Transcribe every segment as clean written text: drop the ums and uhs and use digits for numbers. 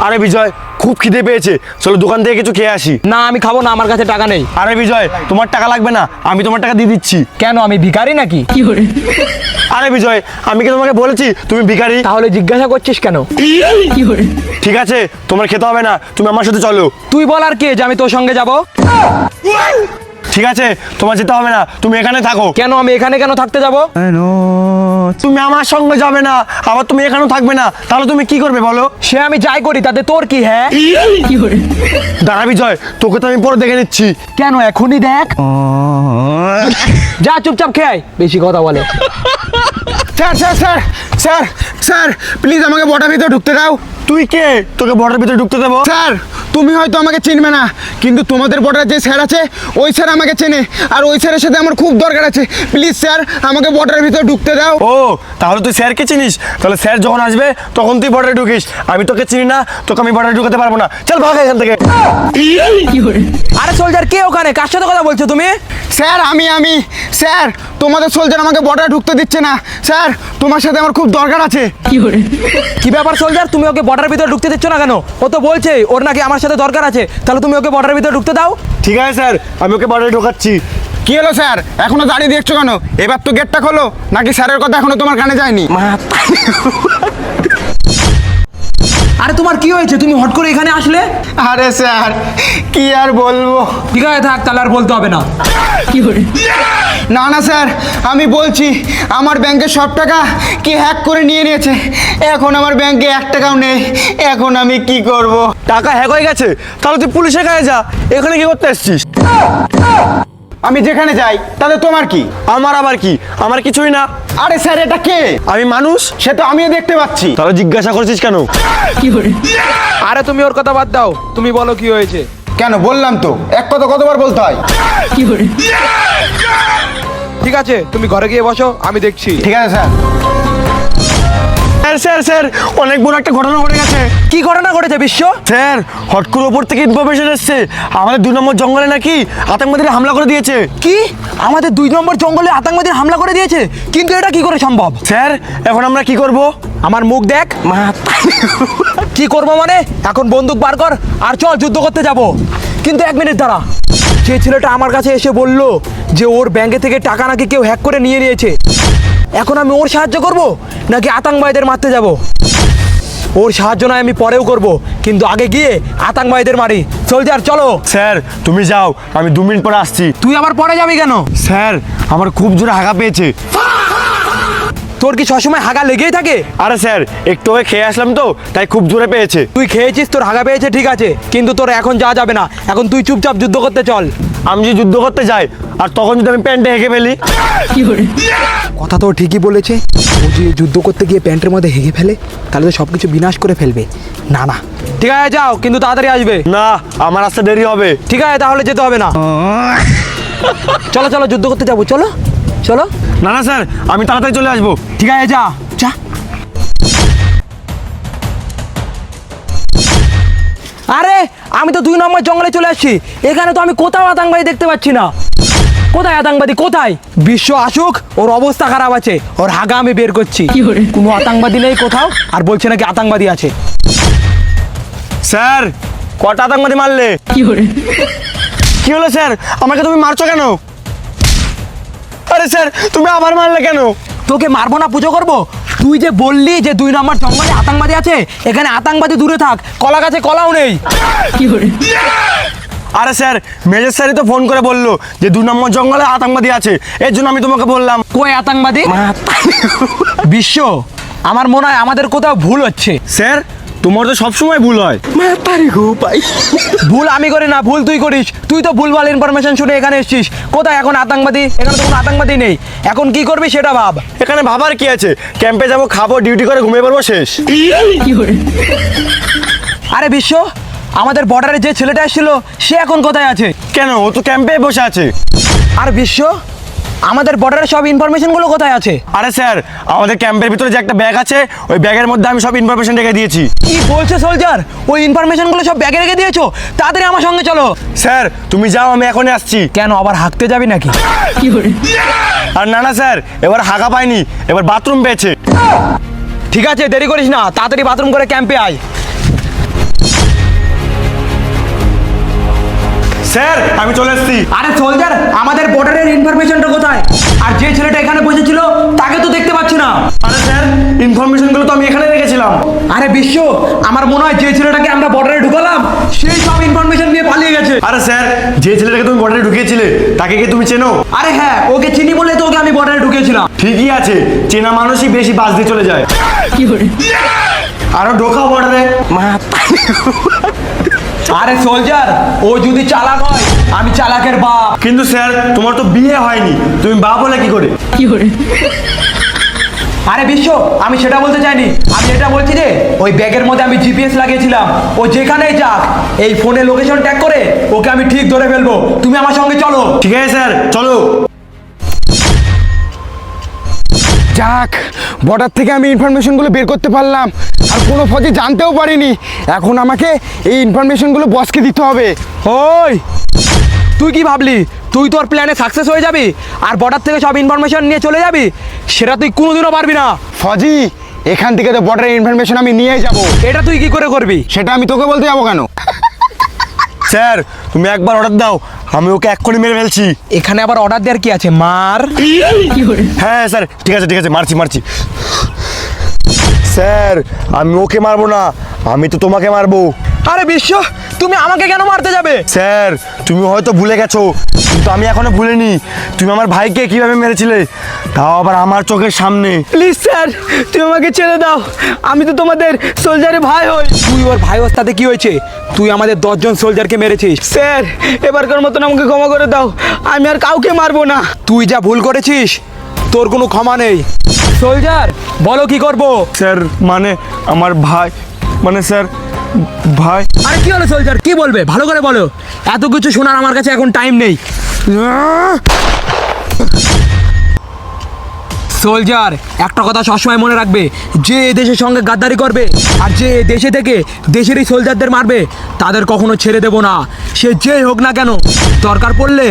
আরে বিজয়, খুব খিদে পেয়েছে, চলো দোকান থেকে কিছু খেয়ে আসি। না আমি খাবো না, আমার কাছে টাকা নেই। আরে বিজয়, তোমার টাকা লাগবে না, আমি তোমার টাকা দিয়ে দিচ্ছি। কেন, আমি ভিখারি নাকি? আরে বিজয়, আমি কি তোমাকে বলেছি তুমি ভিখারি? তাহলে জিজ্ঞাসা করছিস কেন? ঠিক আছে, তোমার খেতে হবে না, তুমি আমার সাথে চলো। তুই বল আর কে যে আমি তোর সঙ্গে যাব? ঠিক আছে, তোমার যেতে হবে না, তুমি এখানে থাকো। কেন, আমি এখানে কেন থাকতে যাব? তুমি আমার সঙ্গে যাবে না, আবার তুমি এখানেও থাকবে না, তাহলে তুমি কি করবে বলো? সে আমি যাই করি তাতে তোর কি? হ্যাঁ দাঁড়া বিজয়, তোকে তো আমি পরে দেখে নিচ্ছি। কেন, এখনই দেখ। যা চুপচাপ খেয়ে আয়, বেশি কথা বলে। Sir sir sir sir sir please আমাকে বটার ভিতরে ঢুকতে দাও। তুই কে, তোকে বর্ডার ভিতরে ঢুকতে দেবো? স্যার তুমি হয়তো আমাকে চিনবে না, কিন্তু তোমাদের বর্ডার যে স্যার আছে ওই স্যার আমাকে চেনে, আর ওই স্যারের সাথে আমার খুব দরকার আছে। প্লিজ স্যার আমাকে বর্ডারের ভিতরে ঢুকতে দাও। ও, তাহলে তুই স্যারকে চিনিস? তাহলে স্যার যখন আসবে তখন তুই বর্ডারে ঢুকিস। আমি তোকে চিনি না, তোকে আমি বর্ডারে ঢুকাতে পারবো না। চল ভাগ এখান থেকে। আরে সোলজার, কে ওখানে? কার সাথে কথা বলছো তুমি? স্যার আমি স্যার তোমাদের সোলজার আমাকে বর্ডারে ঢুকতে দিচ্ছে না। স্যার তোমার সাথে আমার খুব দরকার আছে। কি ব্যাপার সোলজার, তুমি ওকে বর্ডার ভিতরে ঢুকতে দিচ্ছ না কেন? ও তো বলছে ওর নাকি আমার সাথে দরকার আছে, তাহলে তুমি ওকে বর্ডার ভিতরে ঢুকতে দাও। ঠিক আছে স্যার, আমি ওকে বর্ডারে ঢোকাচ্ছি। কি হলো স্যার, এখনো দাঁড়িয়ে দেখছো কেন? এবার তো গেটটা খোলো, নাকি স্যারের কথা এখনো তোমার কানে যায়নি? আরে তোমার কি হয়েছে, তুমি হট করে এখানে আসলে? আরে স্যার কি আর বলবো। ঠিক আছে থাক, তাহলে আর বলতে হবে না। না না স্যার, আমি বলছি আমার ব্যাংকের সব টাকা কি হ্যাক করে নিয়ে নিয়েছে। এখন আমার ব্যাংকে 1 টাকাও নেই, এখন আমি কি করব? টাকা হ্যাক হয়ে গেছে? তাহলে তুই পুলিশের কাছে যা, এখানে কি করতে এসছিস? আমি যেখানে যাই তাতে তোমার কি? আমার আবার কি? আমার কিছুই না। আরে স্যার এটা কে? আমি মানুষ। সে তো আমিও দেখতে পাচ্ছি। তাহলে জিজ্ঞাসা করছিস কেন? আরে তুমি ওর কথা বাদ দাও, তুমি বলো কি হয়েছে। কেন বললাম তো, এক কথা কতবার বলতে হয়? ঠিক আছে তুমি ঘরে গিয়ে বসো, আমি দেখছি। ঠিক আছে স্যার। স্যার স্যার স্যার, অনেক বড় একটা ঘটনা ঘটে গেছে। কি ঘটনা ঘটেছে বিশ্ব? স্যার, হট করে ওপর থেকে ইনফরমেশন এসছে আমাদের 2 নম্বর জঙ্গলে নাকি আতঙ্কবাদীরা হামলা করে দিয়েছে। কি, আমাদের 2 নম্বর জঙ্গলে আতঙ্কবাদীরা হামলা করে দিয়েছে? কিন্তু এটা কি করে সম্ভব? স্যার, এখন আমরা কি করব? আমার মুখ দেখ। কি করবো মানে? এখন বন্দুক বার কর আর চল যুদ্ধ করতে যাব। কিন্তু 1 মিনিট দাঁড়া, যে ছেলেটা আমার কাছে এসে বলল যে ওর ব্যাংকে থেকে টাকা নাকি কেউ হ্যাক করে নিয়ে নিয়েছে, এখন আমি ওর সাহায্য করব নাকি আতঙ্কবাদীদের মারতে যাব? ওর সাহায্য নয়, আমি পরেও করব, কিন্তু আগে গিয়ে আতঙ্কবাদীদের মারি। সোলজার চলো। স্যার তুমি যাও, আমি 2 মিনিট পরে আসছি। তুই আবার পরে যাবি কেন? স্যার, আমার খুব জোরে হাগা পেয়েছে। তোর কি সবসময় হাগা লেগেই থাকে? আরে স্যার, একটু আগে খেয়ে আসলাম তো, তাই খুব জোরে পেয়েছে। তুই খেয়েছিস, তোর হাগা পেয়েছে ঠিক আছে, কিন্তু তোর এখন যাওয়া যাবে না। এখন তুই চুপচাপ যুদ্ধ করতে চল। আমি যদি যুদ্ধ করতে যাই আর তখন যদি আমি প্যান্টে হেঁকে ফেলি? কথা তো ঠিকই বলেছে, ও যে যুদ্ধ করতে গিয়ে প্যান্টের মধ্যে হেগে ফেলে তাহলে তো সব কিছু বিনাশ করে ফেলবে। না না, ঠিক আছে যাও, কিন্তু তাড়াতাড়ি আসবে। না, আমার আসতে দেরি হবে। ঠিক আছে তাহলে যেতে হবে না। চলো চলো যুদ্ধ করতে যাবো, চলো চলো। না না স্যার, আমি তাড়াতাড়ি চলে আসবো। ঠিক আছে যা যা। আরে আমি তো 2 নম্বর জঙ্গলে চলে আসছি, এখানে তো আমি কোথাও আতঙ্কবাদী দেখতে পাচ্ছি না। কোথায় আতঙ্কবাদী, কোথায়? বিশ্ব আসুক, ওর অবস্থা খারাপ আছে, ওর হাগা আমি বের করছি। কোনো আতঙ্কবাদী নেই কোথাও, আর বলছে নাকি আতঙ্কবাদী আছে। স্যার, কটা আতঙ্কবাদী মারলে? কি হলো স্যার, আমাকে তুমি মারছো কেন? আরে স্যার, তুমি আবার মারলে কেন? তোকে মারবো না, পুজো করবো? তুই যে বললি যে 2 নম্বর জঙ্গলে আতঙ্কবাদী আছে, এখানে আতঙ্কবাদী দূরে থাক, কলা গাছে কলাও নেই। আরে স্যার, মেজর স্যারই তো ফোন করে বললো যে 2 নম্বর জঙ্গলে আতঙ্কবাদী আছে, এর জন্য আমি তোমাকে বললাম। কই আতঙ্কবাদী? বিশ্ব, আমার মনে হয় আমাদের কোথাও ভুল হচ্ছে। স্যার, তোমার তো সবসময় ভুল হয়। ভুল আমি করি না, ভুল তুই করিস। তুই তো ভুলভাল ইনফরমেশন শুনে এখানে এসেছিস। কোথায় এখন আতঙ্কবাদী? এখানে তো কোনো আতঙ্কবাদী নেই। এখন কি করবি সেটা ভাব। এখানে ভাবার কি আছে? ক্যাম্পে যাবো, খাবো, ডিউটি করে ঘুমিয়ে পড়বো, শেষ। আরে বিশ্ব, আমাদের বর্ডারে যে ছেলেটা এসেছিল সে এখন কোথায় আছে? কেন, ও তো ক্যাম্পে বসে আছে। আর বিশ্ব, আমাদের বর্ডারের সব ইনফরমেশনগুলো কোথায় আছে? আরে স্যার, আমাদের ক্যাম্পের ভিতরে যে একটা ব্যাগ আছে, ওই ব্যাগের মধ্যে আমি সব ইনফরমেশন রেখে দিয়েছি। কি বলছো সোলজার? ওই ইনফরমেশনগুলো সব ব্যাগে রেখে দিয়েছো? তাড়াতাড়ি আমার সঙ্গে চলো। স্যার তুমি যাও, আমি এখনই আসছি। কেন, আবার হাঁকতে যাবি নাকি? আর না না স্যার, এবার হাগা পাইনি, এবার বাথরুম পেয়েছে। ঠিক আছে, দেরি করিস না, তাড়াতাড়ি বাথরুম করে ক্যাম্পে আয়। স্যার আমি চলে এসেছি। আরে সোলজার, আমাদের বর্ডারের ইনফরমেশনটা কোথায়? আর যে ছেলেটা এখানে বসেছিল তাকে তো দেখতে পাচ্ছি না। আরে স্যার ইনফরমেশনগুলো তো আমি এখানে রেখেছিলাম। আরে বিশ্ব, আমার মনে হয় যে ছেলেটাকে আমরা বর্ডারে ঢুকালাম সেই সব ইনফরমেশন নিয়ে পালিয়ে গেছে। আরে স্যার যে ছেলেটাকে তুমি বর্ডারে ঢুকিয়েছিলে তাকে কি তুমি চেনো? আরে হ্যাঁ, ওকে চিনি বলে তো ওকে আমি বর্ডারে ঢুকিয়েছিলাম। ঠিকই আছে, চেনা মানুষই বেশি বাস দিয়ে চলে যায়। আরো ঢোকাও বর্ডারে। আরে সোলজার, ও যদি চালাক হয় আমি চালাকের বাপ। কিন্তু স্যার তোমার তো বিয়ে হয়নি, তুমি বাপ বলে কি করে? আরে বিশ্ব, আমি সেটা বলতে চাইনি, আমি এটা বলছি যে ওই ব্যাগের মধ্যে আমি জিপিএস লাগিয়েছিলাম। ও যেখানেই যাক এই ফোনে লোকেশন ট্যাগ করে ওকে আমি ঠিক ধরে ফেলবো। তুমি আমার সঙ্গে চলো। ঠিক আছে স্যার, চলো। যাক, বর্ডার থেকে আমি ইনফরমেশনগুলো বের করতে পারলাম, আর কোনো ফৌজি জানতেও পারিনি। এখন আমাকে এই ইনফরমেশনগুলো বসকে দিতে হবে। ওই, তুই কি ভাবলি তুই তোর প্ল্যানে সাকসেস হয়ে যাবি আর বর্ডার থেকে সব ইনফরমেশন নিয়ে চলে যাবি? সেটা তুই কোনোদিনও পারবি না। ফৌজি, এখান থেকে তো বর্ডারের ইনফরমেশন আমি নিয়ে যাব। এটা তুই কি করে করবি? সেটা আমি তোকে বলতে যাবো কেন? স্যার তুমি একবার অর্ডার দাও, আমি ওকে এক্ষুনি মেরে ফেলছি। এখানে আবার অর্ডার দেওয়ার কি আছে? মার। হ্যাঁ স্যার, ঠিক আছে ঠিক আছে, মারছি। স্যার আমি ওকে মারবো না, আমি তো তোমাকে মারবো। আরে বিশ্ব, তুমি আমাকে কেন মারতে যাবে? স্যার তুমি হয়তো ভুলে গেছো, কিন্তু আমি এখনো ভুলিনি তুমি আমার ভাইকে কিভাবে মেরেছিলে, তাও আবার আমার চোখের সামনে। প্লিজ স্যার, তুমি আমাকে ছেড়ে দাও, আমি তো তোমাদের সোলজারের ভাই হই। তুই ওর ভাই ওর তাতে কি হয়েছে? তুই আমাদের 10 জন সোলজারকে মেরেছিস। স্যার এবারকার মতন আমাকে ক্ষমা করে দাও, আমি আর কাউকে মারবো না। তুই যা ভুল করেছিস তোর কোনো ক্ষমা নেই। সোলজার বলো কি করব? স্যার মানে আমার ভাই, মানে স্যার ভাই। আরে কি হলো সোলজার, কি বলবে ভালো করে বলো, এত কিছু শোনার আমার কাছে এখন টাইম নেই। সোলজার একটা কথা সবসময় মনে রাখবে, যে এ দেশের সঙ্গে গাদ্দারি করবে আর যে এ দেশে থেকে দেশেরই সোলজারদের মারবে তাদের কখনো ছেড়ে দেব না, সে যেই হোক না কেন। দরকার পড়লে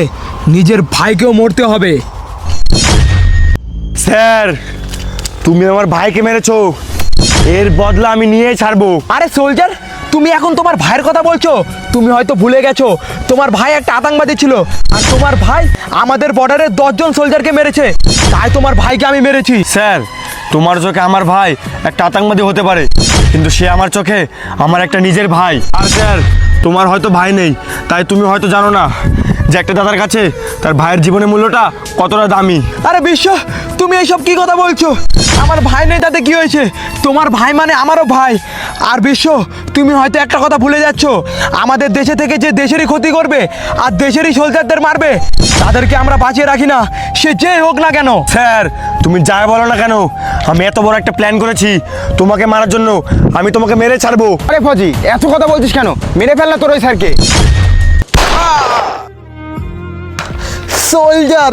নিজের ভাইকেও মরতে হবে। স্যার তুমি আমার ভাইকে মেরেছো, এর বদলা আমি নিয়েই ছাড়বো। আরে সোলজার, তুমি এখন তোমার ভাইয়ের কথা বলছো? তুমি হয়তো ভুলে গেছো তোমার ভাই একটা আতঙ্কবাদী ছিল, আর তোমার ভাই আমাদের বর্ডারে 10 জন সোলজারকে মেরেছে, তাই তোমার ভাইকে আমি মেরেছি। স্যার তোমার চোখে আমার ভাই একটা আতঙ্কবাদী হতে পারে, কিন্তু সে আমার চোখে আমার একটা নিজের ভাই। আর স্যার তোমার হয়তো ভাই নেই, তাই তুমি হয়তো জানো না যে একটা দাদার কাছে তার ভাইয়ের জীবনের মূল্যটা কতটা দামি। আরে বিশ্ব, তুমি এইসব কি কথা বলছো? আমার ভাই নেই তাতে কি হয়েছে? তোমার ভাই মানে আমারও ভাই। আর বিশ্ব, তুমি হয়তো একটা কথা ভুলে যাচ্ছ, আমাদের দেশে থেকে যে দেশেরই ক্ষতি করবে আর দেশেরই সোলজারদের মারবে তাদেরকে আমরা বাঁচিয়ে রাখি না, সে যে হোক না কেন। স্যার তুমি যাই বলো না কেন, আমি এত বড় একটা প্ল্যান করেছি তোমাকে মারার জন্য, আমি তোমাকে মেরে ছাড়বো। আরে ফৌজি, এত কথা বলছিস কেন? মেরে ফেল না তোর ওই স্যারকে। সোলজার,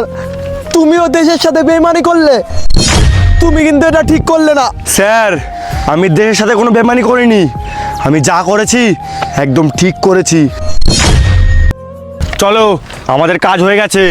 তুমিও দেশের সাথে বেইমানি করলে, তুমি কিন্তু এটা ঠিক করলে না। স্যার আমি দেশের সাথে কোনো বেমানি করিনি, আমি যা করেছি একদম ঠিক করেছি। চলো আমাদের কাজ হয়ে গেছে।